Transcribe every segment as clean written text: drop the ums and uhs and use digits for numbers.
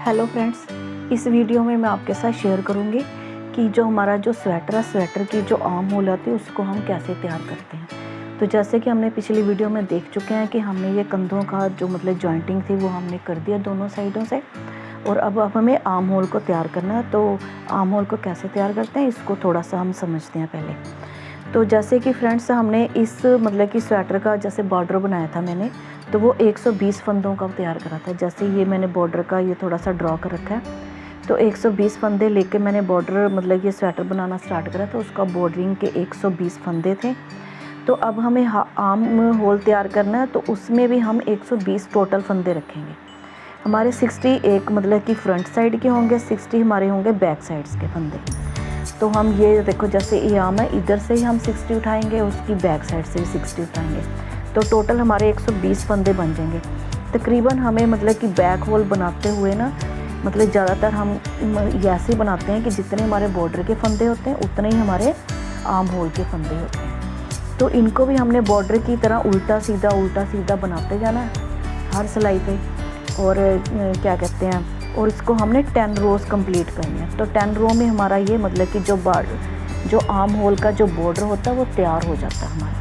Hello friends, इस video में मैं आपके साथ शेयर करूंगी कि जो हमारा जो स्वेटर है, स्वेटर की जो आर्म होल होती है उसको हम कैसे तैयार करते हैं। तो जैसे कि हमने पिछली वीडियो में देख चुके हैं कि हमने ये कंधों का जो जॉइंटिंग थी वो हमने कर दिया दोनों साइडों से, और अब हमें आर्म होल को तैयार करना है। तो आर्म होल को कैसे तैयार करते हैं इसको थोड़ा सा हम समझते हैं पहले। तो जैसे कि फ्रेंड्स हमने इस कि स्वेटर का जैसे बॉर्डर बनाया था मैंने, तो वो 120 फंदों का तैयार करा था। जैसे ये मैंने बॉर्डर का ये थोड़ा सा ड्रॉ कर रखा है, तो 120 फंदे लेके मैंने बॉर्डर ये स्वेटर बनाना स्टार्ट करा। तो उसका बॉर्डरिंग के 120 फंदे थे। तो अब हमें आर्म होल तैयार करना है, तो उसमें भी हम 120 टोटल फंदे रखेंगे। हमारे 60 एक कि फ्रंट साइड के होंगे, 60 हमारे होंगे बैक साइड्स के फंदे। तो हम ये देखो, जैसे ये आर्म है, इधर से ही हम 60 उठाएंगे, उसकी बैक साइड से भी 60 उठाएंगे। तो टोटल हमारे 120 फंदे बन जाएंगे। तकरीबन हमें कि बैक होल बनाते हुए ना ज़्यादातर हम ऐसे ही बनाते हैं कि जितने हमारे बॉर्डर के फंदे होते हैं उतने ही हमारे आर्म होल के फंदे होते हैं। तो इनको भी हमने बॉर्डर की तरह उल्टा सीधा बनाते जाना है हर सिलाई पे। और क्या कहते हैं, और इसको हमने 10 रोज़ कंप्लीट करनी है। तो 10 रो में हमारा ये कि जो आर्म होल का जो बॉर्डर होता है वो तैयार हो जाता है हमारा।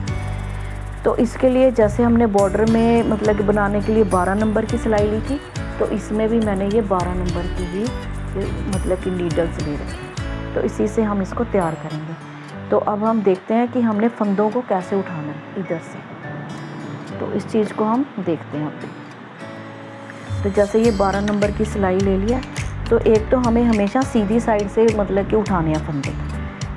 तो इसके लिए जैसे हमने बॉर्डर में कि बनाने के लिए 12 नंबर की सिलाई ली थी, तो इसमें भी मैंने ये 12 नंबर की ही कि नीडल्स ले रखी। तो इसी से हम इसको तैयार करेंगे। तो अब हम देखते हैं कि हमने फंदों को कैसे उठाना है इधर से। तो इस चीज़ को हम देखते हैं अब। तो जैसे ये 12 नंबर की सिलाई ले लिया, तो एक तो हमें हमेशा सीधी साइड से कि उठाने हैं फंदे।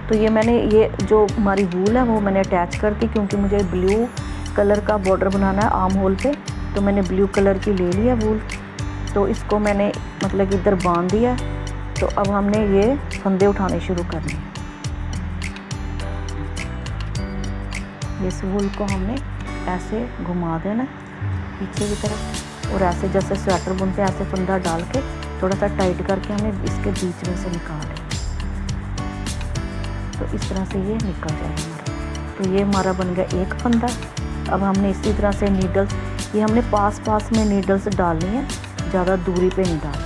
तो ये मैंने ये जो हमारी वूल है वो मैंने अटैच कर दी, क्योंकि मुझे ब्लू कलर का बॉर्डर बनाना है आर्म होल पे। तो मैंने ब्लू कलर की ले लिया वूल। तो इसको मैंने इधर बांध दिया। तो अब हमने ये फंदे उठाने शुरू करने हैं। इस वूल को हमने ऐसे घुमा देना पीछे की तरफ, और ऐसे जैसे स्वेटर बुनते हैं ऐसे फंदा डाल के थोड़ा सा टाइट करके हमें इसके बीच में से निकाल लें। तो इस तरह से ये निकल जाएगा हमारा। तो ये हमारा बन गया एक फंदा। अब हमने इसी तरह से नीडल्स, ये हमने पास में नीडल्स डालनी है, ज़्यादा दूरी पे नहीं डालनी।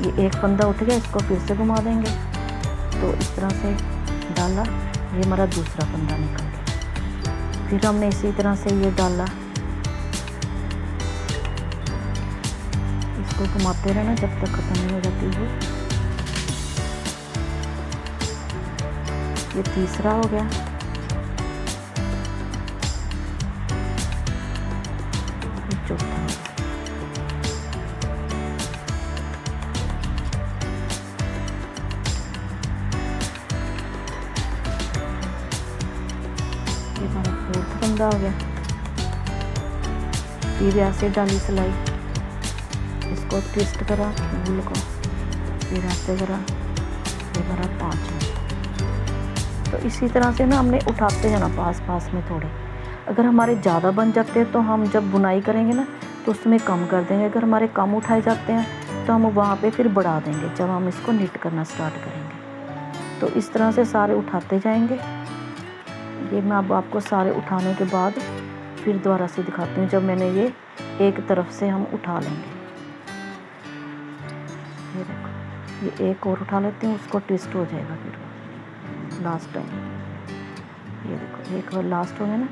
ये एक फंदा उठ गया, इसको फिर से घुमा देंगे। तो इस तरह से डाला, ये हमारा दूसरा फंदा निकल गया। फिर हमने इसी तरह से ये डाला, इसको घुमाते रहना जब तक ख़त्म नहीं हो जाती है। ये तीसरा हो गया। ये चौथा। ये हमारा फोर्थ फंदा हो गया। फिर ऐसे डाली सिलाई, इसको ट्विस्ट करा वूल को, फिर ऐसे करा, ये हमारा 5। तो इसी तरह से ना हमने उठाते जाना पास में थोड़े। अगर हमारे ज़्यादा बन जाते हैं तो हम जब बुनाई करेंगे ना तो उसमें कम कर देंगे। अगर हमारे कम उठाए जाते हैं तो हम वहाँ पे फिर बढ़ा देंगे जब हम इसको निट करना स्टार्ट करेंगे। तो इस तरह से सारे उठाते जाएंगे। ये मैं अब आपको सारे उठाने के बाद फिर दोबारा से दिखाती हूँ, जब मैंने ये एक तरफ से हम उठा लेंगे। ये देखो, ये एक और उठा लेती हूँ, उसको ट्विस्ट हो जाएगा फिर लास्ट टाइम। ये देखो, एक बार लास्ट हो गया ना।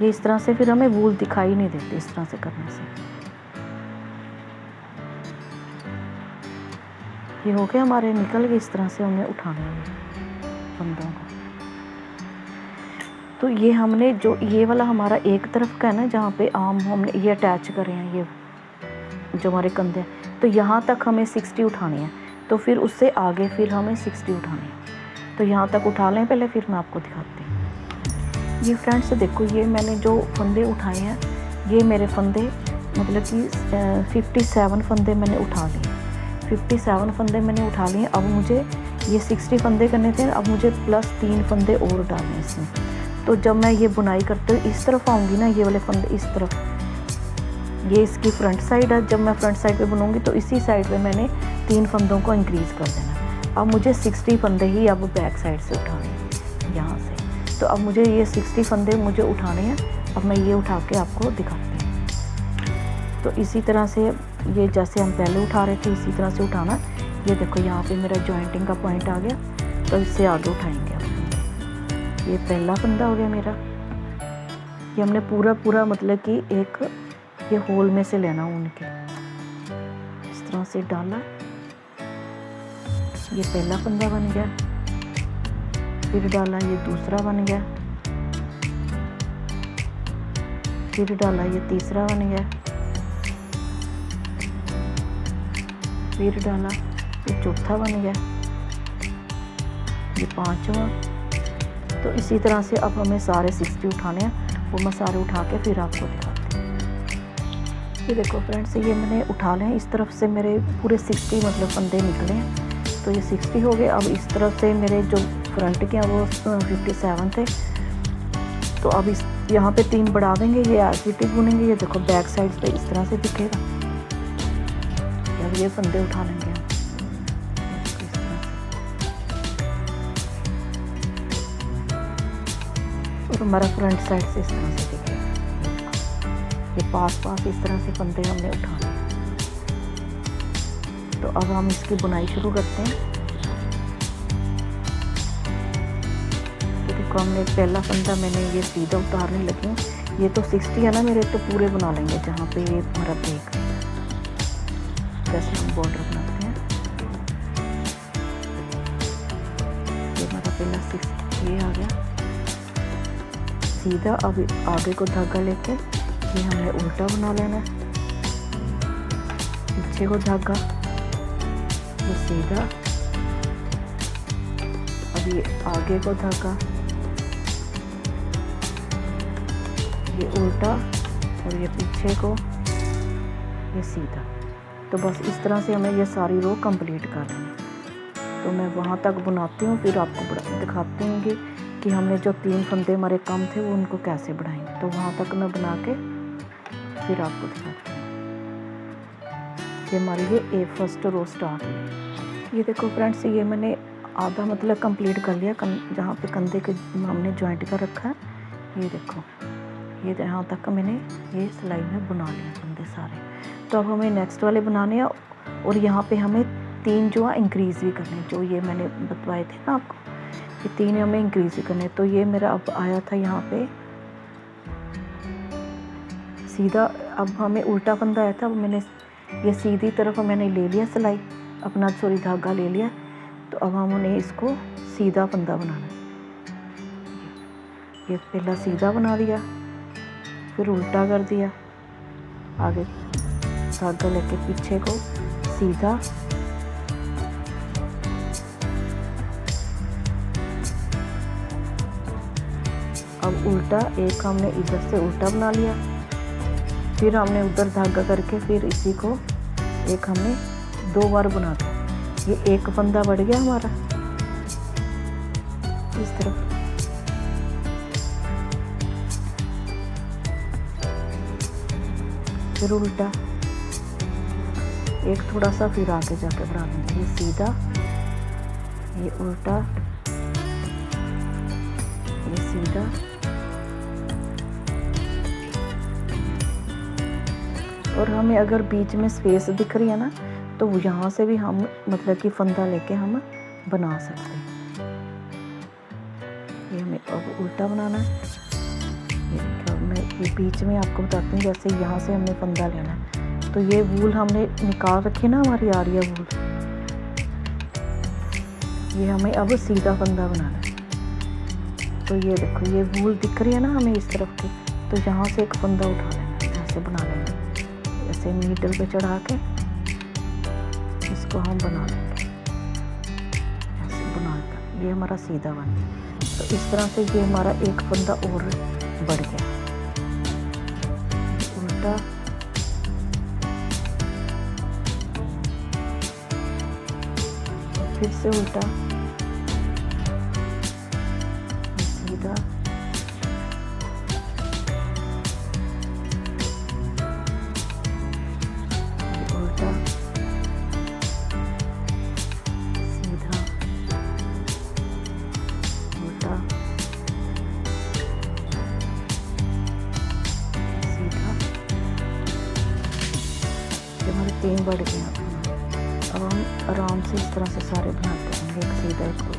ये इस तरह से फिर हमें वूल दिखाई नहीं देती इस तरह से करने से। ये हो गया हमारे, निकल गए। इस तरह से हमें उठाना है फंदों को। तो ये हमने जो ये वाला हमारा एक तरफ का है ना, जहाँ पे आर्म हमने ये अटैच करे हैं, ये जो हमारे कंधे हैं, तो यहाँ तक हमें 60 उठानी है। तो फिर उससे आगे फिर हमें 60 उठानी है। तो यहाँ तक उठा लें पहले, फिर मैं आपको दिखाती हूँ। ये फ्रेंड्स देखो, ये मैंने जो फंदे उठाए हैं, ये मेरे फंदे कि 57 फंदे मैंने उठा लिए। 57 फंदे मैंने उठा लिए। अब मुझे ये 60 फंदे करने थे। अब मुझे प्लस 3 फंदे और डालने इसमें। तो जब मैं ये बुनाई करते हुए इस तरफ आऊँगी ना, ये वाले फंदे इस तरफ, ये इसकी फ्रंट साइड है। जब मैं फ्रंट साइड पे बुनूँगी तो इसी साइड पे मैंने 3 फंदों को इंक्रीज़ कर देना। अब मुझे 60 फंदे ही अब बैक साइड से उठाने हैं यहाँ से। तो अब मुझे ये 60 फंदे मुझे उठाने हैं। अब मैं ये उठा के आपको दिखाती हूँ। तो इसी तरह से ये जैसे हम पहले उठा रहे थे इसी तरह से उठाना। ये देखो यहाँ पे मेरा जॉइंटिंग का पॉइंट आ गया, तो इससे आगे उठाएंगे आप। ये पहला फंदा हो गया मेरा। ये हमने पूरा मतलब कि एक ये होल में से लेना ऊन के, इस तरह से डाला। ये पहला फंदा बन गया, फिर डाला, ये दूसरा बन गया, फिर डाला, ये तीसरा बन गया, फिर डाला, ये चौथा बन गया, ये पांचवा। तो इसी तरह से अब हमें सारे 60 उठाने हैं। वो मैं सारे उठा के फिर आपको दिखाती हूँ। ये देखो फ्रेंड्स, ये मैंने उठा लें। इस तरफ से मेरे पूरे 60 मतलब फंदे निकले हैं, तो ये 60 हो गए। अब इस तरफ से मेरे जो फ्रंट के हैं वो 57 थे, तो अब इस यहाँ पे 3 बढ़ा देंगे, ये एज बुनेंगे। ये देखो बैक साइड पे इस तरह से दिखेगा। अब ये फंदे उठा लेंगे हम इस तरह से, और हमारा फ्रंट साइड से इस तरह से दिखेगा। ये पास इस तरह से फंदे हमने उठाने। तो अब हम इसकी बुनाई शुरू करते हैं। तो देखो हमने पहला फंदा मैंने ये सीधा उतारने लगी हूँ। ये तो 60 है ना मेरे, तो पूरे बना लेंगे जहाँ पे ये हमारा ब्रेक है। जैसे हम बॉर्डर बनाते हैं, ये हमारा पहला 60 ये आ गया सीधा। अब आगे को धागा लेके ये हमने उल्टा बना लेना है, पीछे को धागा, ये सीधा, अब ये आगे को धागा, ये उल्टा, और ये पीछे को, ये सीधा। तो बस इस तरह से हमें ये सारी रो कंप्लीट करनी है। तो मैं वहाँ तक बनाती हूँ, फिर आपको दिखाती हूँ कि हमने जो 3 फंदे हमारे कम थे वो उनको कैसे बढ़ाएंगे। तो वहाँ तक मैं बना के फिर आपको दिखाती हूँ। ये हमारी ये फर्स्ट रो स्टार्ट हुई। ये देखो फ्रेंड्स, ये मैंने आधा मतलब कंप्लीट कर लिया, जहाँ पे कंधे के हमने जॉइंट कर रखा है। ये देखो, ये यहाँ तक मैंने ये सिलाई में बना लिया फंदे सारे। तो अब हमें नेक्स्ट वाले बनाने हैं, और यहाँ पे हमें 3 जो है इंक्रीज़ भी करने, जो ये मैंने बतवाए थे ना आपको, ये 3 हमें इंक्रीज़ भी करने। तो ये मेरा अब आया था यहाँ पे सीधा। अब हमें उल्टा फंदा आया था, अब मैंने ये सीधी तरफ मैंने ले लिया सिलाई अपना, धागा ले लिया। तो अब हमने इसको सीधा फंदा बनाना है। ये पहला सीधा बना दिया, फिर उल्टा कर दिया, आगे धागा लेके पीछे को सीधा, अब उल्टा, एक हमने इधर से उल्टा बना लिया, फिर हमने उधर धागा करके फिर इसी को एक हमने 2 बार बना दिया। ये एक फंदा बढ़ गया हमारा इस तरफ। फिर उल्टा, एक थोड़ा सा, फिर आगे जाके बढ़ा देंगे। ये सीधा, ये उल्टा, ये सीधा, और हमें अगर बीच में स्पेस दिख रही है ना, तो यहाँ से भी हम मतलब कि फंदा लेके हम बना सकते हैं। ये हमें अब उल्टा बनाना है। मैं ये बीच में आपको बताती हूँ, जैसे यहाँ से हमने फंदा लेना है। तो ये वूल हमने निकाल रखी ना, हमारी आ रही है वूल, ये हमें अब सीधा फंदा बनाना है। तो ये देखो, ये वूल दिख रही है ना हमें इस तरफ की, तो यहाँ से एक फंदा उठा लेना, ऐसे बना लेना, ऐसे नीडल पे चढ़ा के इसको हम बना लेंगे, ऐसे बनाकर। ये हमारा सीधा बन गया। तो इस तरह से ये हमारा एक फंदा और बढ़ गया। उल्टा, फिर से उल्टा, सीधा, उल्टा, सीधा, उल्टा, सीधा। हमारे सेम बढ़ गया। अब हम आराम से इस तरह से सारे बनाते रहेंगे एक सीधा इसको।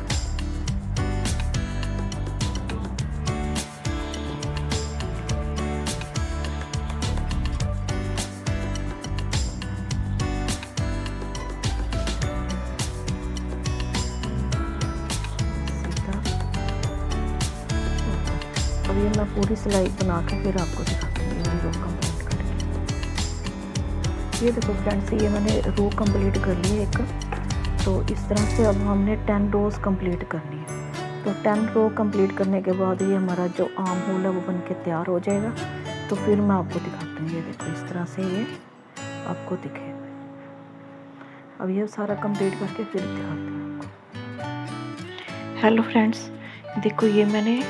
अब ये मैं पूरी सिलाई बना के फिर आपको दिखाती हूँ रो कंप्लीट करके। ये देखो फ्रेंड्स, ये मैंने रो कंप्लीट कर ली है एक। तो इस तरह से अब हमने 10 रोज़ कंप्लीट करनी है। तो 10 रो कंप्लीट करने के बाद ये हमारा जो आर्म होल है वो बन के तैयार हो जाएगा। तो फिर मैं आपको दिखाती हूँ। ये देखो इस तरह से ये आपको दिखेगा। अब ये सारा कंप्लीट करके फिर दिखाती हूँ आपको। हेलो फ्रेंड्स, देखो ये मैंने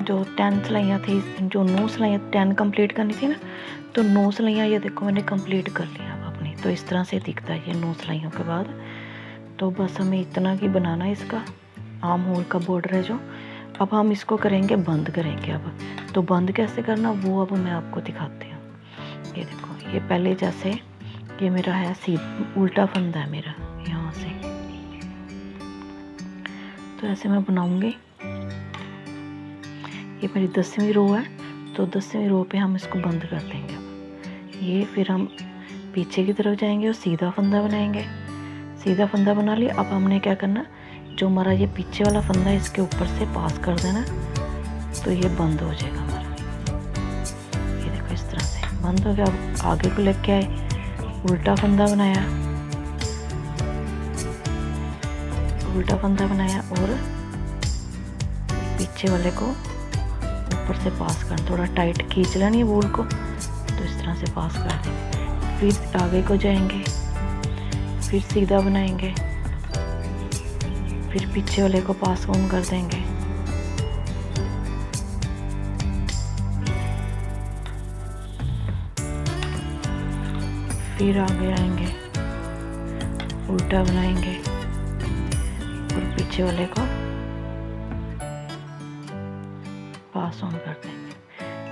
जो 10 सिलाइयाँ थी, जो 9 सिलाइयाँ 10 कंप्लीट करनी थी ना, तो 9 सिलाइयाँ ये देखो मैंने कंप्लीट कर लिया अब अपनी। तो इस तरह से दिखता है ये 9 सिलाइयों के बाद। तो बस हमें इतना ही बनाना है। इसका आर्म होल का बॉर्डर है जो। अब हम इसको करेंगे, बंद करेंगे अब। तो बंद कैसे करना वो अब मैं आपको दिखाती हूँ। ये देखो, ये पहले जैसे ये मेरा है उल्टा फंदा है मेरा यहाँ से। तो ऐसे मैं बनाऊँगी। ये मेरी 10वीं रो है। तो 10वीं रो पे हम इसको बंद कर देंगे। ये फिर हम पीछे की तरफ जाएंगे और सीधा फंदा बनाएंगे। सीधा फंदा बना लिया। अब हमने क्या करना, जो हमारा ये पीछे वाला फंदा है इसके ऊपर से पास कर देना। तो ये बंद हो जाएगा हमारा। ये देखो इस तरह से बंद हो गया। अब आगे को लेके आए, उल्टा फंदा बनाया, उल्टा फंदा बनाया और पीछे वाले को ऊपर से पास कर, थोड़ा टाइट खींच लेनी है वूल को। तो इस तरह से पास कर देंगे। फिर आगे को जाएंगे, फिर सीधा बनाएंगे, फिर पीछे वाले को पास ऑन कर देंगे। फिर आगे आएंगे, उल्टा बनाएंगे और पीछे वाले को पास ऑन कर देंगे।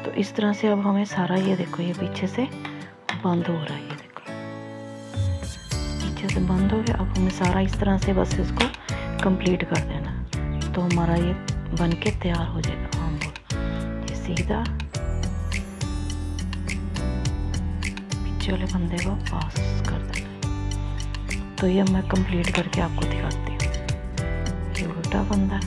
तो इस तरह से अब हमें सारा, ये देखो ये पीछे से बंद हो रहा है। ये देखो पीछे से बंद हो गया। अब हमें सारा इस तरह से बस इसको कंप्लीट कर देना। तो हमारा ये बन के तैयार हो जाएगा आर्म होल। ये सीधा पीछे वाले फंदे को पास कर देना। तो ये मैं कंप्लीट करके आपको दिखाती हूँ। ये उल्टा फंदा,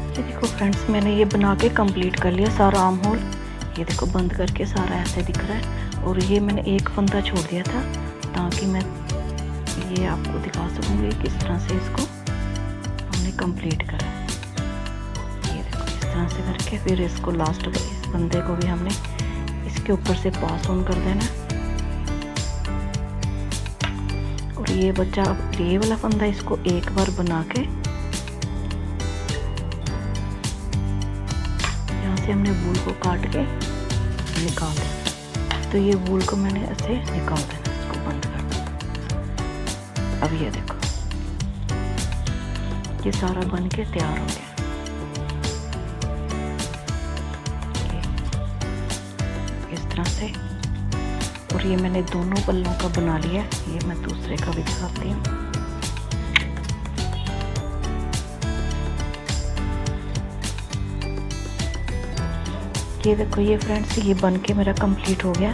ये देखो फ्रेंड्स, मैंने ये बना के कंप्लीट कर लिया सारा आर्म होल। ये देखो बंद करके सारा ऐसे दिख रहा है। और ये मैंने एक फंदा छोड़ दिया था ताकि मैं ये आपको दिखा सकूँगी किस तरह से इसको हमने कंप्लीट करा। ये देखो इस तरह से करके फिर इसको लास्ट इस फंदे को भी हमने इसके ऊपर से पास ऑन कर देना। और ये बच्चा, अब ये वाला फंदा इसको एक बार बना के हमने वूल को काट के निकाल देना। तो ये वूल को मैंने ऐसे निकाल देना, इसको बंद कर देना। अब ये देखो ये सारा बन के तैयार हो गया। इस तरह से। और ये मैंने दोनों पल्लों का बना लिया। ये मैं दूसरे का भी दिखाती हूँ। ये देखो ये फ्रेंड्स, ये बन के मेरा कंप्लीट हो गया।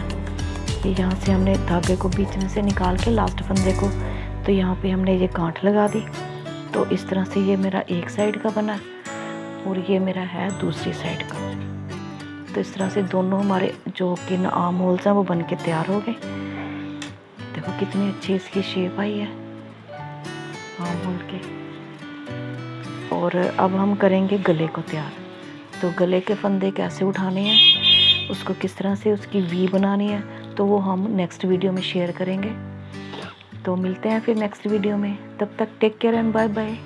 ये यहाँ से हमने धागे को बीच में से निकाल के लास्ट फंदे को, तो यहाँ पे हमने ये गांठ लगा दी। तो इस तरह से ये मेरा एक साइड का बना और ये मेरा है दूसरी साइड का। तो इस तरह से दोनों हमारे जो कि आर्म होल्स हैं वो बन के तैयार हो गए। देखो कितनी अच्छी इसकी शेप आई है आर्म होल के। और अब हम करेंगे गले को तैयार। तो गले के फंदे कैसे उठाने हैं, उसको किस तरह से उसकी वी बनानी है, तो वो हम नेक्स्ट वीडियो में शेयर करेंगे। तो मिलते हैं फिर नेक्स्ट वीडियो में। तब तक take care and bye bye.